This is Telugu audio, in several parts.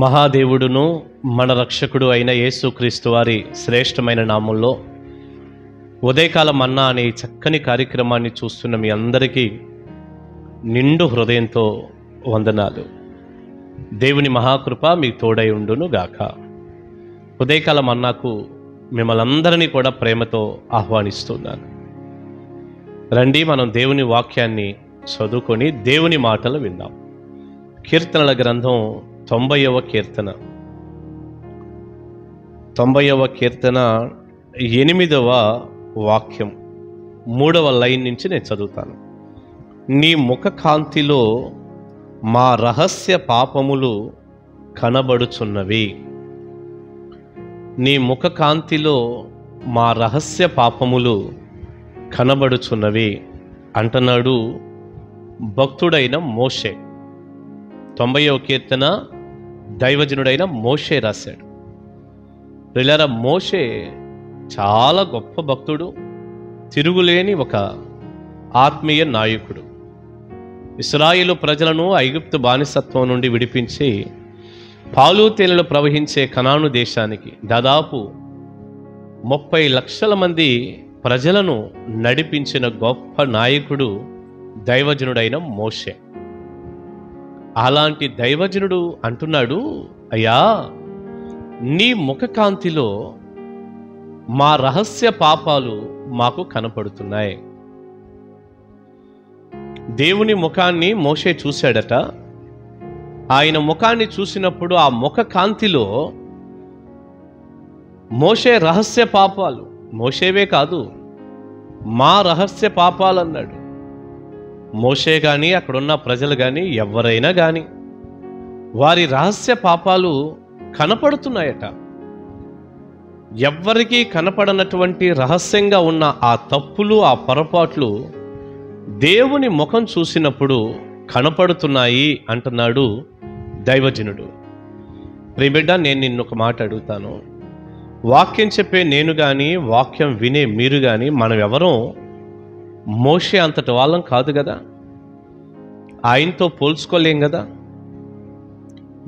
మహాదేవుడును మన రక్షకుడు అయిన యేసుక్రీస్తు వారి శ్రేష్టమైన నామంలో ఉదయకాల మన్నా అనే చక్కని కార్యక్రమాన్ని చూస్తున్న మీ అందరికీ నిండు హృదయంతో వందనాలు. దేవుని మహాకృప మీకు తోడై ఉండును గాక. ఉదయకాల మన్నాకు మిమ్మల్ని అందరినీ కూడా ప్రేమతో ఆహ్వానిస్తున్నాను. రండి, మనం దేవుని వాక్యాన్ని చదువుకొని దేవుని మాటలు విందాం. కీర్తనల గ్రంథం 90వ కీర్తన 8వ వాక్యం 3వ లైన్ నుంచి నేను చదువుతాను. నీ ముఖ కాంతిలో మా రహస్య పాపములు కనబడుచున్నవి. నీ ముఖ కాంతిలో మా రహస్య పాపములు కనబడుచున్నవి అంటున్నాడు భక్తుడైన మోషే. 90వ కీర్తన దైవజనుడైన మోషే రాశాడు. ప్రియులారా, మోషే చాలా గొప్ప భక్తుడు, తిరుగులేని ఒక ఆత్మీయ నాయకుడు. ఇశ్రాయేలు ప్రజలను ఐగుప్తు బానిసత్వం నుండి విడిపించి పాలు తేనెలు ప్రవహించే కనాను దేశానికి దాదాపు 30 లక్షల మంది ప్రజలను నడిపించిన గొప్ప నాయకుడు దైవజనుడైన మోషే. అలాంటి దైవజనుడు అంటున్నాడు, అయ్యా, నీ ముఖకాంతిలో మా రహస్య పాపాలు మాకు కనపడుతున్నాయి. దేవుని ముఖాన్ని మోషే చూశాడట. ఆయన ముఖాన్ని చూసినప్పుడు ఆ ముఖ కాంతిలో మోషే రహస్య పాపాలు, మోషేవే కాదు, మా రహస్య పాపాలు అన్నాడు. మోషే కానీ అక్కడున్న ప్రజలు కానీ ఎవరైనా కానీ వారి రహస్య పాపాలు కనపడుతున్నాయట. ఎవ్వరికీ కనపడనటువంటి రహస్యంగా ఉన్న ఆ తప్పులు, ఆ పొరపాట్లు దేవుని ముఖం చూసినప్పుడు కనపడుతున్నాయి అంటున్నాడు దైవజనుడు. ప్రియబిడ్డ, నేను నిన్నొక మాట అడుగుతాను. వాక్యం చెప్పే నేను కానీ వాక్యం వినే మీరు కానీ మనం ఎవరో మోషే అంతటి వాళ్ళం కాదు కదా. ఆయనతో పోల్చుకోలేం కదా.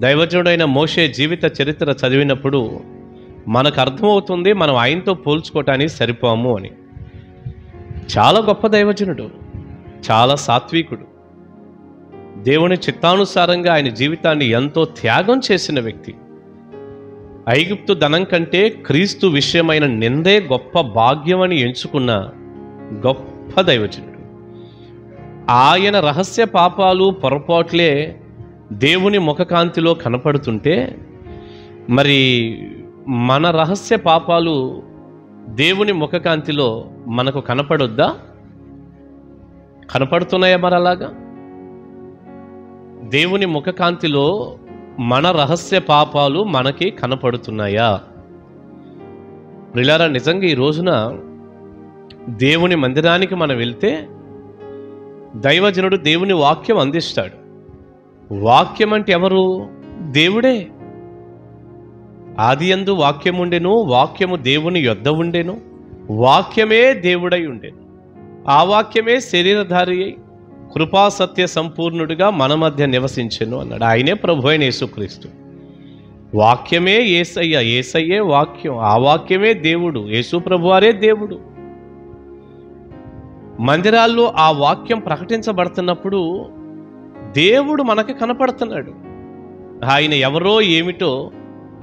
దైవజనుడైన మోషే జీవిత చరిత్ర చదివినప్పుడు మనకు అర్థమవుతుంది మనం ఆయనతో పోల్చుకోవటానికి సరిపోము అని. చాలా గొప్ప దైవజనుడు, చాలా సాత్వికుడు, దేవుని చిత్తానుసారంగా ఆయన జీవితాన్ని ఎంతో త్యాగం చేసిన వ్యక్తి. ఐగుప్తు ధనం కంటే క్రీస్తు విషయమైన నిందే గొప్ప భాగ్యం అని ఎంచుకున్న గొప్ప దైవజనుడు. ఆయన రహస్య పాపాలు, పొరపాట్లే దేవుని ముఖకాంతిలో కనపడుతుంటే మరి మన రహస్య పాపాలు దేవుని ముఖకాంతిలో మనకు కనపడొద్దా? కనపడుతున్నాయా? మరి అలాగా దేవుని ముఖకాంతిలో మన రహస్య పాపాలు మనకి కనపడుతున్నాయా? ప్రియులారా, నిజంగా ఈ రోజున దేవుని మందిరానికి మనం వెళ్తే దైవజనుడు దేవుని వాక్యం అందిస్తాడు. వాక్యం అంటే ఎవరు? దేవుడే. ఆదియందు వాక్యం ఉండెను, వాక్యము దేవుని యొద్ద ఉండెను, వాక్యమే దేవుడై ఉండెను, ఆ వాక్యమే శరీరధారి అయి కృపా సత్య సంపూర్ణుడిగా మన మధ్య నివసించెను అన్నాడు. ఆయనే ప్రభు అయిన యేసుక్రీస్తు. వాక్యమే యేసయ్య, యేసయ్యే వాక్యం, ఆ వాక్యమే దేవుడు, యేసు ప్రభువారే దేవుడు. మందిరాల్లో ఆ వాక్యం ప్రకటించబడుతున్నప్పుడు దేవుడు మనకి కనపడుతున్నాడు. ఆయన ఎవరో ఏమిటో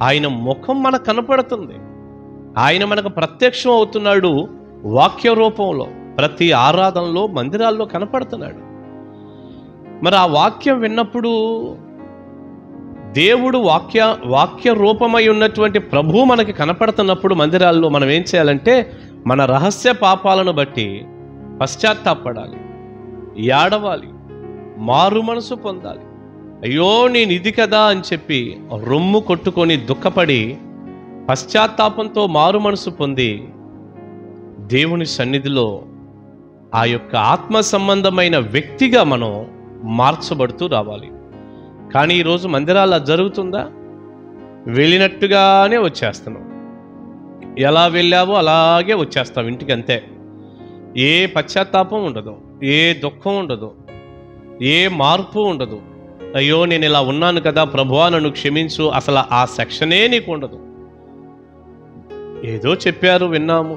ఆయన ముఖం మనకు కనపడుతుంది. ఆయన మనకు ప్రత్యక్షం అవుతున్నాడు వాక్య రూపంలో. ప్రతి ఆరాధనలో, మందిరాల్లో కనపడుతున్నాడు. మరి ఆ వాక్యం విన్నప్పుడు దేవుడు వాక్య రూపమై ఉన్నటువంటి ప్రభువు మనకి కనపడుతున్నప్పుడు మందిరాల్లో మనం ఏం చేయాలంటే మన రహస్య పాపాలను బట్టి పశ్చాత్తాపడాలి, ఏడవాలి, మారు మనసు పొందాలి. అయ్యో, నేను ఇది కదా అని చెప్పి రొమ్ము కొట్టుకొని దుఃఖపడి పశ్చాత్తాపంతో మారు మనసు పొంది దేవుని సన్నిధిలో ఆ యొక్క ఆత్మ సంబంధమైన వ్యక్తిగా మనం మార్చబడుతూ రావాలి. కానీ ఈరోజు మందిరాల్లో జరుగుతుందా? వెళ్ళినట్టుగానే వచ్చేస్తున్నాం, ఎలా వెళ్ళావో అలాగే వచ్చేస్తాం ఇంటికి, అంతే. ఏ పశ్చాత్తాపం ఉండదు, ఏ దుఃఖం ఉండదు, ఏ మార్పు ఉండదు. అయ్యో నేను ఇలా ఉన్నాను కదా ప్రభువా నన్ను క్షమించు, అసలు ఆ సెక్షనే నీకు ఉండదు. ఏదో చెప్పారు, విన్నాము,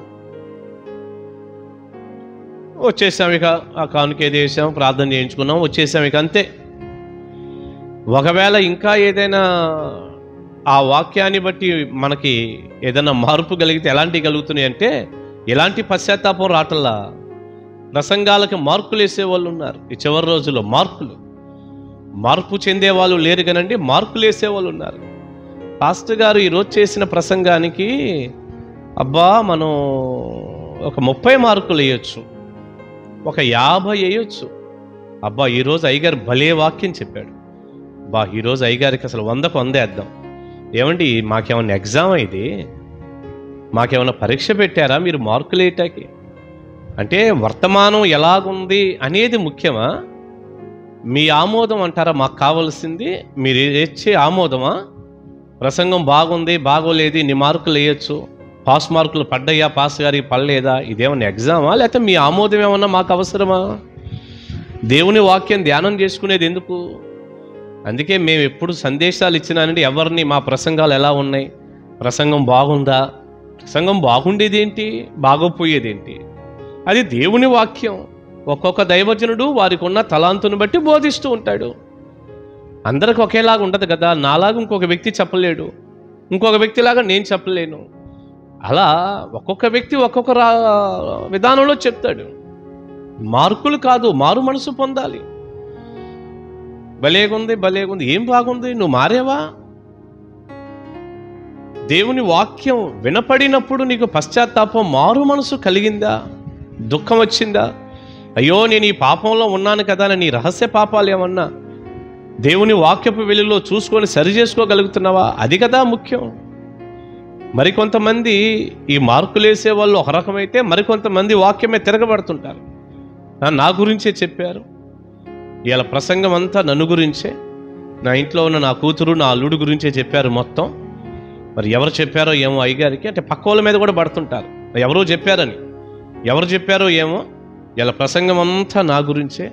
వచ్చేసాం, ఇక ఆ కానుకేది వేసాం, ప్రార్థన చేయించుకున్నాం, వచ్చేసాం, ఇక అంతే. ఒకవేళ ఇంకా ఏదైనా ఆ వాక్యాన్ని బట్టి మనకి ఏదైనా మార్పు కలిగితే ఎలాంటివి కలుగుతున్నాయి అంటే, ఎలాంటి పశ్చాత్తాపం రాటల్లా ప్రసంగాలకు మార్కులు వేసేవాళ్ళు ఉన్నారు. ఈ చివరి రోజుల్లో మార్పు చెందేవాళ్ళు లేరు కానండి, మార్కులు వేసేవాళ్ళు ఉన్నారు. పాస్టర్ గారు ఈరోజు చేసిన ప్రసంగానికి అబ్బా మనం ఒక 30 మార్కులు వేయొచ్చు, ఒక 50 వేయొచ్చు. అబ్బా ఈరోజు అయ్యగారు భలే వాక్యం చెప్పాడు, బా ఈరోజు అయ్యగారికి అసలు 100కు 100 వేద్దాం. ఏమండి మాకేమన్నా ఎగ్జామ్ ఇది, మాకేమన్నా పరీక్ష పెట్టారా మీరు మార్కులు వేయటానికి? అంటే వర్తమానం ఎలాగుంది అనేది ముఖ్యమా? మీ ఆమోదం అంటారా మాకు కావాల్సింది? మీరు ఇచ్చే ఆమోదమా? ప్రసంగం బాగుంది బాగోలేదు ఇన్ని మార్కులు వేయచ్చు, పాస్ మార్కులు పడ్డాయా, పాస్ గారికి పడలేదా, ఇదేమన్నా ఎగ్జామా? లేకపోతే మీ ఆమోదం ఏమన్నా మాకు అవసరమా? దేవుని వాక్యం ధ్యానం చేసుకునేది ఎందుకు? అందుకే మేము ఎప్పుడు సందేశాలు ఇచ్చినానండి ఎవరిని, మా ప్రసంగాలు ఎలా ఉన్నాయి, ప్రసంగం బాగుందా, ప్రసంగం బాగుండేదేంటి, బాగోపోయేదేంటి, అది దేవుని వాక్యం. ఒక్కొక్క దైవజనుడు వారికి ఉన్న తలాంతుని బట్టి బోధిస్తూ ఉంటాడు. అందరికి ఒకేలాగా ఉండదు కదా. నాలాగా ఇంకొక వ్యక్తి చెప్పలేడు, ఇంకొక వ్యక్తిలాగా నేను చెప్పలేను. అలా ఒక్కొక్క వ్యక్తి ఒక్కొక్క విధానంలో చెప్తాడు. మార్కులు కాదు, మారు మనసు పొందాలి. భలేగుంది, ఏం బాగుంది, నువ్వు మారేవా? దేవుని వాక్యం వినపడినప్పుడు నీకు పశ్చాత్తాపం, మారు మనసు కలిగిందా, దుఃఖం వచ్చిందా? అయ్యో నేను ఈ పాపంలో ఉన్నాను కదా అని నీ రహస్య పాపాలు ఏమన్నా దేవుని వాక్యపు వెలుగులో చూసుకొని సరి చేసుకోగలుగుతున్నావా? అది కదా ముఖ్యం. మరికొంతమంది ఈ మార్కులు వేసే వాళ్ళు ఒక రకమైతే, మరికొంతమంది వాక్యమే తిరగబడుతుంటారు. నా గురించే చెప్పారు, ఇలా ప్రసంగం అంతా నన్ను గురించే, నా ఇంట్లో ఉన్న నా కూతురు నా అల్లుడు గురించే చెప్పారు మొత్తం. మరి ఎవరు చెప్పారో ఏమో అయ్యగారికి, అంటే పక్క వాళ్ళ మీద కూడా పడుతుంటారు ఎవరో చెప్పారని. ఎవరు చెప్పారో ఏమో, ఇలా ప్రసంగం అంతా నా గురించే,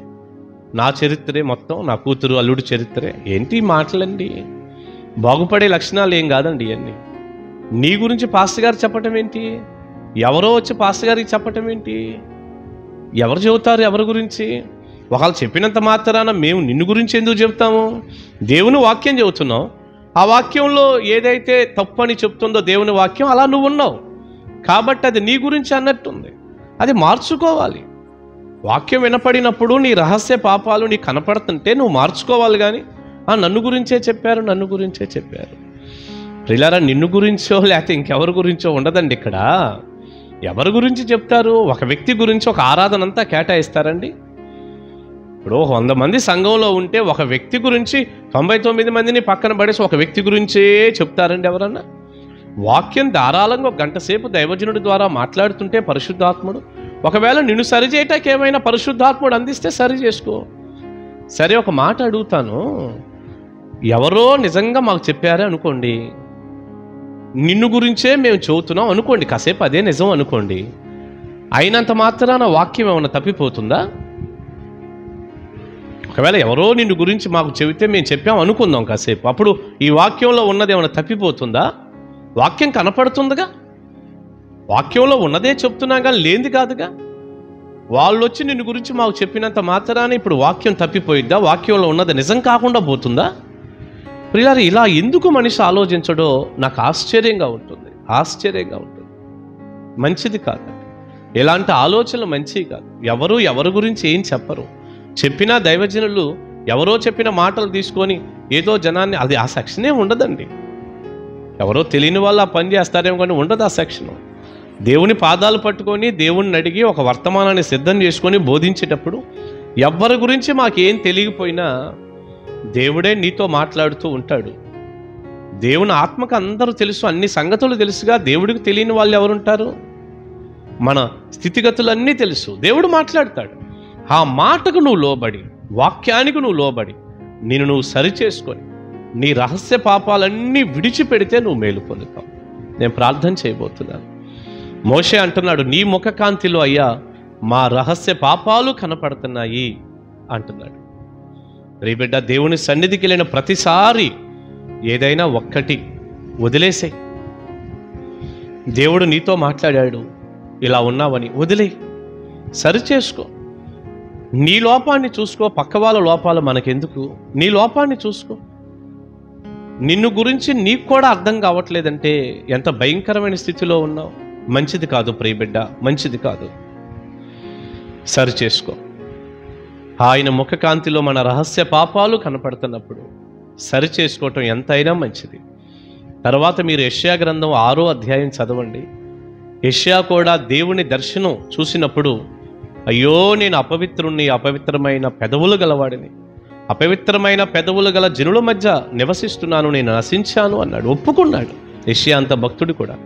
నా చరిత్రే మొత్తం, నా కూతురు అల్లుడు చరిత్రే. ఏంటి మాటలండి? బాగుపడే లక్షణాలు ఏం కాదండి ఇవన్నీ. నీ గురించి పాస్టర్ గారు చెప్పటం ఏంటి? ఎవరో వచ్చి పాస్టర్ గారికి చెప్పటం ఏంటి? ఎవరు చెబుతారు ఎవరి గురించి? ఒకళ్ళు చెప్పినంత మాత్రాన మేము నిన్ను గురించి ఎందుకు చెబుతాము? దేవుని వాక్యం చెబుతున్నావు, ఆ వాక్యంలో ఏదైతే తప్పని చెప్తుందో దేవుని వాక్యం, అలా నువ్వు ఉన్నావు కాబట్టి అది నీ గురించి అన్నట్టుంది. అది మార్చుకోవాలి. వాక్యం వినపడినప్పుడు నీ రహస్య పాపాలు నీకు కనపడుతుంటే నువ్వు మార్చుకోవాలి. కానీ నన్ను గురించే చెప్పారు. ప్రియులారా, నిన్ను గురించో లేకపోతే ఇంకెవరి గురించో ఉండదండి ఇక్కడ. ఎవరి గురించి చెప్తారు? ఒక వ్యక్తి గురించి ఒక ఆరాధన అంతా కేటాయిస్తారండి. ఇప్పుడు 100 మంది సంఘంలో ఉంటే ఒక వ్యక్తి గురించి 99 మందిని పక్కన పడేసి ఒక వ్యక్తి గురించే చెప్తారండి ఎవరన్నా? వాక్యం ధారాళంగా 1 గంట సేపు దైవజనుడి ద్వారా మాట్లాడుతుంటే పరిశుద్ధాత్ముడు, ఒకవేళ నిన్ను సరిచేయటానికి ఏమైనా పరిశుద్ధాత్ముడు అందిస్తే సరి చేసుకో. సరే, ఒక మాట అడుగుతాను, ఎవరో నిజంగా మాకు చెప్పారే అనుకోండి, నిన్ను గురించే మేము చెబుతున్నాం అనుకోండి, కాసేపు అదే నిజం అనుకోండి, అయినంత మాత్రాన వాక్యం ఏమైనా తప్పిపోతుందా? ఒకవేళ ఎవరో నిన్ను గురించి మాకు చెబితే మేము చెప్పాం అనుకుందాం కాసేపు, అప్పుడు ఈ వాక్యంలో ఉన్నది ఏమైనా తప్పిపోతుందా? వాక్యం కనపడుతుందిగా, వాక్యంలో ఉన్నదే చెప్తున్నా కానీ లేనిది కాదుగా. వాళ్ళు వచ్చి నిన్ను గురించి మాకు చెప్పినంత మాత్రాన ఇప్పుడు వాక్యం తప్పిపోయిద్దా? వాక్యంలో ఉన్నది నిజం కాకుండా పోతుందా? ప్రియులారా, ఇలా ఎందుకు మనిషి ఆలోచించడో నాకు ఆశ్చర్యంగా ఉంటుంది. మంచిది కాదు. ఇలాంటి ఆలోచనలు మంచివి కాదు. ఎవరి గురించి ఏం చెప్పరు. చెప్పినా దైవజనులు ఎవరో చెప్పిన మాటలు తీసుకొని ఏదో జనాన్ని, అది ఆ సెక్షనే ఉండదండి. ఎవరో తెలియని వాళ్ళు ఆ పని చేస్తారేమో కానీ ఉండదు ఆ సెక్షను. దేవుని పాదాలు పట్టుకొని దేవుణ్ణి అడిగి ఒక వర్తమానాన్ని సిద్ధం చేసుకొని బోధించేటప్పుడు ఎవరి గురించి మాకేం తెలియకపోయినా దేవుడే నీతో మాట్లాడుతూ ఉంటాడు. దేవుని ఆత్మకు అందరూ తెలుసు, అన్ని సంగతులు తెలుసుగా. దేవుడికి తెలియని వాళ్ళు ఎవరుంటారు? మన స్థితిగతులన్నీ తెలుసు. దేవుడు మాట్లాడతాడు. ఆ మాటకు నువ్వు లోబడి, వాక్యానికి నువ్వు లోబడి, నువ్వు సరిచేసుకొని నీ రహస్య పాపాలన్నీ విడిచిపెడితే నువ్వు మేలు పొందుతావు. నేను ప్రార్థన చేయబోతున్నాను. మోషే అంటున్నాడు, నీ ముఖకాంతిలో అయ్యా మా రహస్య పాపాలు కనపడుతున్నాయి అంటున్నాడు. రే బిడ్డ, దేవుని సన్నిధికి వెళ్ళిన ప్రతిసారి ఏదైనా ఒక్కటి వదిలేసాయి. దేవుడు నీతో మాట్లాడాడు, ఇలా ఉన్నావని వదిలే, సరిచేసుకో. నీ లోపాన్ని చూసుకో, పక్క వాళ్ళ లోపాలు మనకెందుకు? నీ లోపాన్ని చూసుకో. నిన్ను గురించి నీకు కూడా అర్థం కావట్లేదంటే ఎంత భయంకరమైన స్థితిలో ఉన్నావు. మంచిది కాదు ప్రియ బిడ్డ, మంచిది కాదు. సరిచేసుకో. ఆయన ముఖకాంతిలో మన రహస్య పాపాలు కనపడుతున్నప్పుడు సరిచేసుకోవటం ఎంతైనా మంచిది. తర్వాత మీరు యెషయా గ్రంథం 6వ అధ్యాయం చదవండి. యెషయా కూడా దేవుని దర్శనం చూసినప్పుడు, అయ్యో నేను అపవిత్రుణ్ణి, అపవిత్రమైన పెదవులు గలవాడిని, అపవిత్రమైన పెదవులు గల జనుల మధ్య నివసిస్తున్నాను, నేను నశించాను అన్నాడు. ఒప్పుకున్నాడు. యెషయా అంత భక్తుడు కూడా.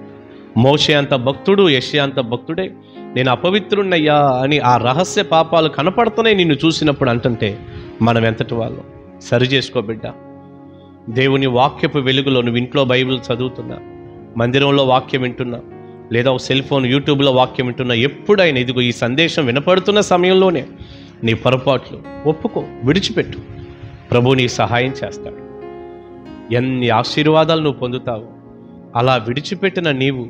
మోషే అంత భక్తుడు, యెషయా అంత భక్తుడే. నేను అపవిత్రుణ్ణయ్యా అని ఆ రహస్య పాపాలు కనపడుతున్నాయి నిన్ను చూసినప్పుడు అంటుంటే మనం ఎంతటి వాళ్ళు. సరి చేసుకో బిడ్డ. దేవుని వాక్యపు వెలుగులో నువ్వు ఇంట్లో బైబిల్ చదువుతున్నా, మందిరంలో వాక్యం వింటున్నా, లేదా ఒక సెల్ ఫోన్ యూట్యూబ్లో వాక్యం వింటున్నా, ఎప్పుడైనా ఇదిగో ఈ సందేశం వినపడుతున్న సమయంలోనే నీ పొరపాట్లు ఒప్పుకో, విడిచిపెట్టు. ప్రభు నీ సహాయం చేస్తాడు. ఎన్ని ఆశీర్వాదాలు నువ్వు పొందుతావు. అలా విడిచిపెట్టిన నీవు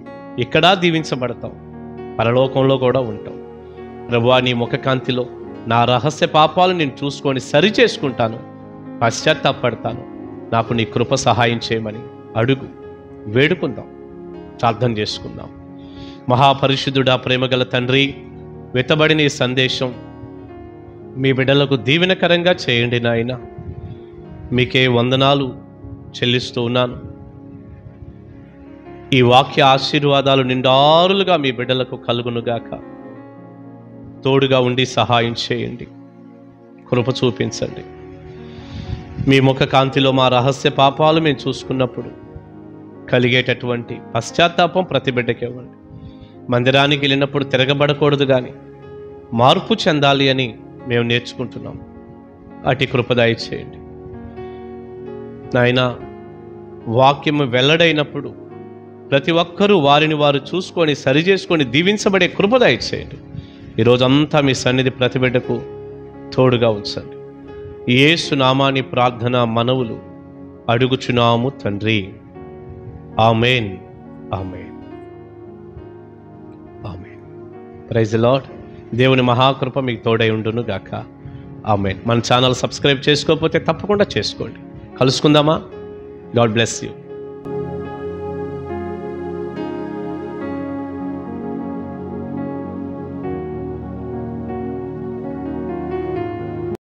ఇక్కడా దీవించబడతావు, పరలోకంలో కూడా ఉంటావు. ప్రభువా, నీ ముఖకాంతిలో నా రహస్య పాపాలు నేను చూసుకొని సరి చేసుకుంటాను, పశ్చాత్తాపడతాను, నాకు నీ కృప సహాయం చేయమని అడుగు. వేడుకుందాం, ప్రార్థన చేసుకుందాం. మహాపరిశుద్ధుడా, ప్రేమగల తండ్రి, వెతబడిన ఈ సందేశం మీ బిడ్డలకు దీవెనకరంగా చేయండి నాయన. మీకే వందనాలు చెల్లిస్తూ ఉన్నాను. ఈ వాక్య ఆశీర్వాదాలు నిండారులుగా మీ బిడ్డలకు కలుగునుగాక. తోడుగా ఉండి సహాయం చేయండి, కృప చూపించండి. మీ ముఖ కాంతిలో మా రహస్య పాపాలు మేము చూసుకున్నప్పుడు కలిగేటటువంటి పశ్చాత్తాపం ప్రతి బిడ్డకి ఇవ్వండి. మందిరానికి వెళ్ళినప్పుడు తిరగబడకూడదు కానీ మార్పు చెందాలి అని మేము నేర్చుకుంటున్నాం. అటు కృప దయచేయండి నాయన. వాక్యము వెల్లడైనప్పుడు ప్రతి ఒక్కరూ వారిని వారు చూసుకొని సరిచేసుకొని దీవించబడే కృప దయచేయండి. ఈరోజంతా మీ సన్నిధి ప్రతి బిడ్డకు తోడుగా ఉంచండి. యేసు నామాని ప్రార్థన మనవులు అడుగుచున్నాము తండ్రి. ఆమేన్, ఆమేన్, ఆమేన్. Praise the lord. దేవుని మహాకృప మీకు తోడై ఉండును గాక. ఆమేన్. మన ఛానల్ సబ్స్క్రైబ్ చేసుకోకపోతే తప్పకుండా చేసుకోండి. కలుసుకుందామా? God bless you.